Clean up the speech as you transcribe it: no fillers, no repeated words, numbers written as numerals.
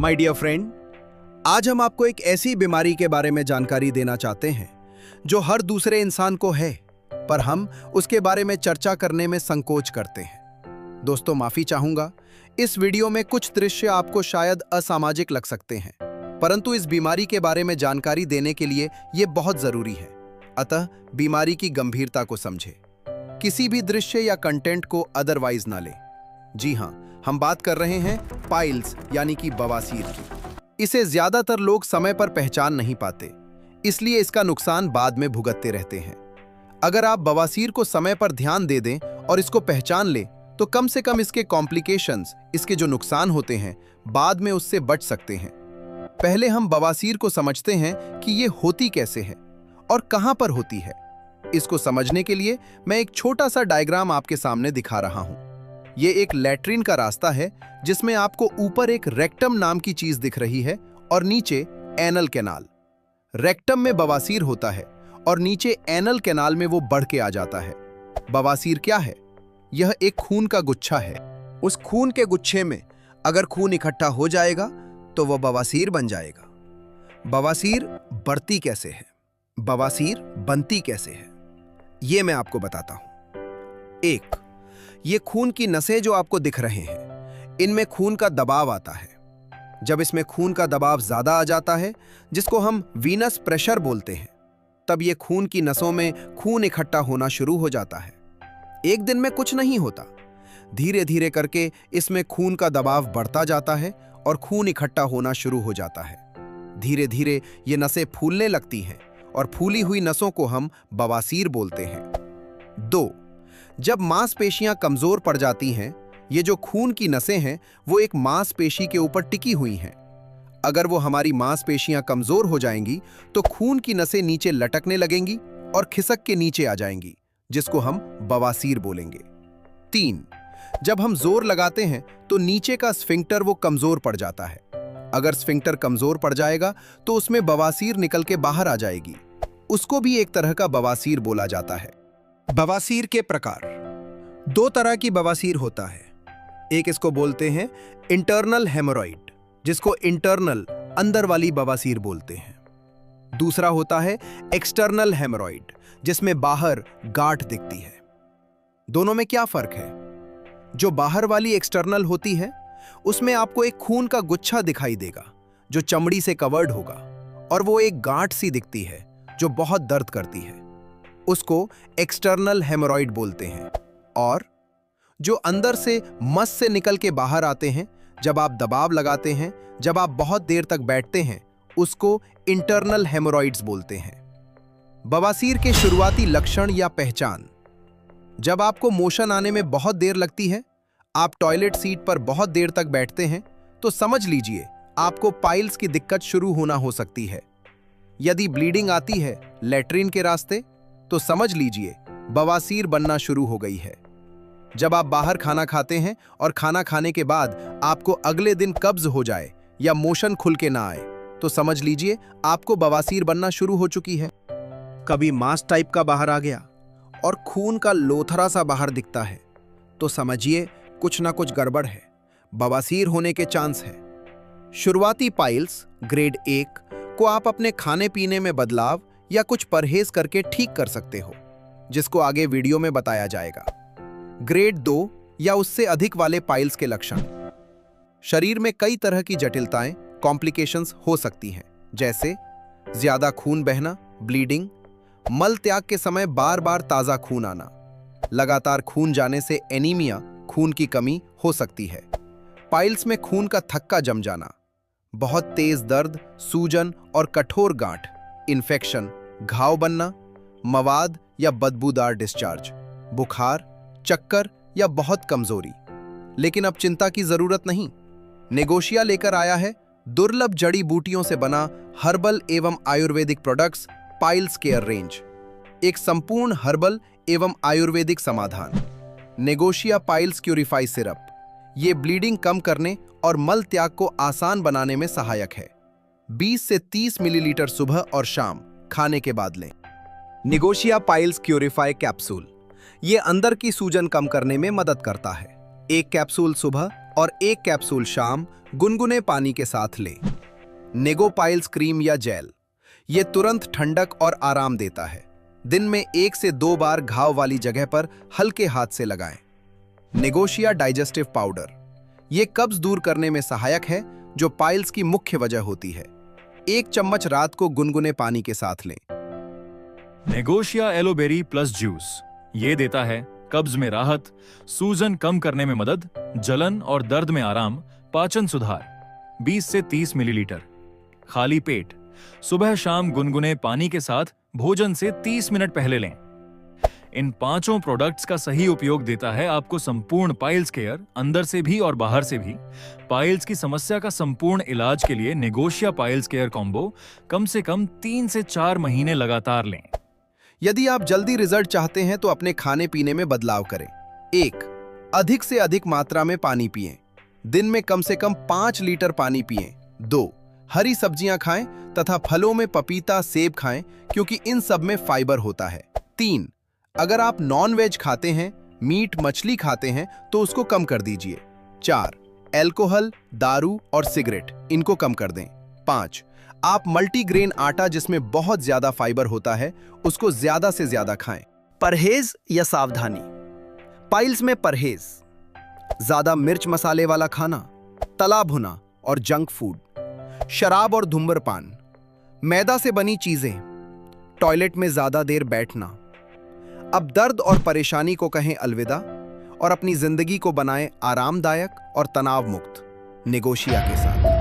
My dear friend, आज हम आपको एक ऐसी बीमारी के बारे में जानकारी देना चाहते हैं जो हर दूसरे इंसान को है, पर हम उसके बारे में चर्चा करने में संकोच करते हैं। दोस्तों, माफी चाहूंगा, इस वीडियो में कुछ दृश्य आपको शायद असामाजिक लग सकते हैं, परंतु इस बीमारी के बारे में जानकारी देने के लिए ये बहुत जरूरी है। अतः बीमारी की गंभीरता को समझे, किसी भी दृश्य या कंटेंट को अदरवाइज ना ले। जी हाँ, हम बात कर रहे हैं पाइल्स यानी कि बवासीर की। इसे ज्यादातर लोग समय पर पहचान नहीं पाते, इसलिए इसका नुकसान बाद में भुगतते रहते हैं। अगर आप बवासीर को समय पर ध्यान दे दें और इसको पहचान लें, तो कम से कम इसके कॉम्प्लिकेशंस, इसके जो नुकसान होते हैं, बाद में उससे बच सकते हैं। पहले हम बवासीर को समझते हैं कि ये होती कैसे है और कहां पर होती है। इसको समझने के लिए मैं एक छोटा सा डायग्राम आपके सामने दिखा रहा हूं। ये एक लैट्रिन का रास्ता है जिसमें आपको ऊपर एक रेक्टम नाम की चीज दिख रही है और नीचे एनल कैनाल। रेक्टम में बवासीर होता है और नीचे एनल कैनाल में वो बढ़ के आ जाता है। बवासीर क्या है? यह एक खून का गुच्छा है। उस खून के गुच्छे में अगर खून इकट्ठा हो जाएगा तो वह बवासीर बन जाएगा। बवासीर बढ़ती कैसे है, बवासीर बनती कैसे है, ये मैं आपको बताता हूं। एक, ये खून की नसें जो आपको दिख रहे हैं, इनमें खून का दबाव आता है। जब इसमें खून का दबाव ज्यादा आ जाता है, जिसको हम वीनस प्रेशर बोलते हैं, तब ये खून की नसों में खून इकट्ठा होना शुरू हो जाता है। एक दिन में कुछ नहीं होता, धीरे धीरे करके इसमें खून का दबाव बढ़ता जाता है और खून इकट्ठा होना शुरू हो जाता है। धीरे धीरे ये नसें फूलने लगती हैं और फूली हुई नसों को हम बवासीर बोलते हैं। दो, जब मांसपेशियां कमजोर पड़ जाती हैं, ये जो खून की नसें हैं वो एक मांसपेशी के ऊपर टिकी हुई हैं। अगर वो हमारी मांसपेशियां कमजोर हो जाएंगी तो खून की नसें नीचे लटकने लगेंगी और खिसक के नीचे आ जाएंगी, जिसको हम बवासीर बोलेंगे। तीन, जब हम जोर लगाते हैं तो नीचे का स्फिंक्टर वो कमजोर पड़ जाता है। अगर स्फिंक्टर कमजोर पड़ जाएगा तो उसमें बवासीर निकल के बाहर आ जाएगी। उसको भी एक तरह का बवासीर बोला जाता है। बवासीर के प्रकार, दो तरह की बवासीर होता है। एक इसको बोलते हैं इंटरनल हेमोरॉइड, जिसको इंटरनल अंदर वाली बवासीर बोलते हैं। दूसरा होता है एक्सटर्नल हेमोरॉइड, जिसमें बाहर गांठ दिखती है। दोनों में क्या फर्क है? जो बाहर वाली एक्सटर्नल होती है, उसमें आपको एक खून का गुच्छा दिखाई देगा जो चमड़ी से कवर्ड होगा, और वो एक गांठ सी दिखती है जो बहुत दर्द करती है। उसको एक्सटर्नल हेमोरॉइड बोलते हैं। और जो अंदर से मस से निकल के बाहर आते हैं जब आप दबाव लगाते हैं, जब आप बहुत देर तक बैठते हैं, उसको इंटरनल हेमोरॉइड्स बोलते हैं। बवासीर के शुरुआती लक्षण या पहचान, जब आपको मोशन आने में बहुत देर लगती है, आप टॉयलेट सीट पर बहुत देर तक बैठते हैं, तो समझ लीजिए आपको पाइल्स की दिक्कत शुरू होना हो सकती है। यदि ब्लीडिंग आती है लैट्रिन के रास्ते, तो समझ लीजिए बवासीर बनना शुरू हो गई है। जब आप बाहर खाना खाते हैं और खाना खाने के बाद आपको अगले दिन कब्ज हो जाए या मोशन खुल के ना आए, तो समझ लीजिए आपको बवासीर बनना शुरू हो चुकी है। कभी मांस टाइप का बाहर आ गया और खून का लोथरा सा बाहर दिखता है, तो समझिए कुछ ना कुछ गड़बड़ है, बवासीर होने के चांस है। शुरुआती पाइल्स ग्रेड 1 को आप अपने खाने पीने में बदलाव या कुछ परहेज करके ठीक कर सकते हो, जिसको आगे वीडियो में बताया जाएगा। ग्रेड 2 या उससे अधिक वाले पाइल्स के लक्षण, शरीर में कई तरह की जटिलताएं, कॉम्प्लिकेशंस हो सकती हैं, जैसे ज्यादा खून बहना, ब्लीडिंग, मल त्याग के समय बार बार ताजा खून आना, लगातार खून जाने से एनीमिया, खून की कमी हो सकती है। पाइल्स में खून का थक्का जम जाना, बहुत तेज दर्द, सूजन और कठोर गांठ, इन्फेक्शन, घाव बनना, मवाद या बदबूदार डिस्चार्ज, बुखार, चक्कर या बहुत कमजोरी। लेकिन अब चिंता की जरूरत नहीं। नेगोशिया लेकर आया है दुर्लभ जड़ी बूटियों से बना हर्बल एवं Ayurvedic products piles care range, एक संपूर्ण हर्बल एवं आयुर्वेदिक समाधान। नेगोशिया पाइल्स क्यूरिफाई सिरप, ये ब्लीडिंग कम करने और मल त्याग को आसान बनाने में सहायक है। 20 से 30 मिलीलीटर सुबह और शाम खाने के बाद लें। नेगोशिया पाइल्स क्यूरिफाई कैप्सूल, ये अंदर की सूजन कम करने में मदद करता है। एक कैप्सूल सुबह और एक कैप्सूल शाम गुनगुने पानी के साथ लें। नेगोपाइल्स क्रीम या जेल, ये तुरंत ठंडक और आराम देता है। दिन में 1 से 2 बार घाव वाली जगह पर हल्के हाथ से लगाएं। नेगोशिया डाइजेस्टिव पाउडर, ये कब्ज दूर करने में सहायक है, जो पाइल्स की मुख्य वजह होती है। 1 चम्मच रात को गुनगुने पानी के साथ लें। नेगोशिया एलोबेरी प्लस जूस, ये देता है कब्ज में राहत, सूजन कम करने में मदद, जलन और दर्द में आराम, पाचन सुधार। 20 से 30 मिलीलीटर। खाली पेट सुबह शाम गुनगुने पानी के साथ भोजन से 30 मिनट पहले लें। इन 5 प्रोडक्ट्स का सही उपयोग देता है आपको संपूर्ण पाइल्स केयर, अंदर से भी और बाहर से भी। पाइल्स की समस्या का संपूर्ण इलाज के लिए नेगोशिया पाइल्स केयर कॉम्बो कम से कम 3 से 4 महीने लगातार लें। यदि आप जल्दी रिजल्ट चाहते हैं तो अपने खाने पीने में बदलाव करें। 1. अधिक से अधिक मात्रा में पानी पिएं। दिन में कम से कम 5 लीटर पानी पिएं। 2. हरी सब्जियां खाएं तथा फलों में पपीता, सेब खाएं, क्योंकि इन सब में फाइबर होता है। 3. अगर आप नॉन वेज खाते हैं, मीट मछली खाते हैं, तो उसको कम कर दीजिए। 4. अल्कोहल, दारू और सिगरेट, इनको कम कर दें। 5. आप मल्टीग्रेन आटा, जिसमें बहुत ज्यादा फाइबर होता है, उसको ज्यादा से ज्यादा खाएं। परहेज या सावधानी। पाइल्स में परहेज: ज्यादा मिर्च मसाले वाला खाना, तला भुना और जंक फूड, शराब और धूम्रपान, मैदा से बनी चीजें, टॉयलेट में ज्यादा देर बैठना। अब दर्द और परेशानी को कहें अलविदा और अपनी जिंदगी को बनाएं आरामदायक और तनाव मुक्त नेगोशिया के साथ।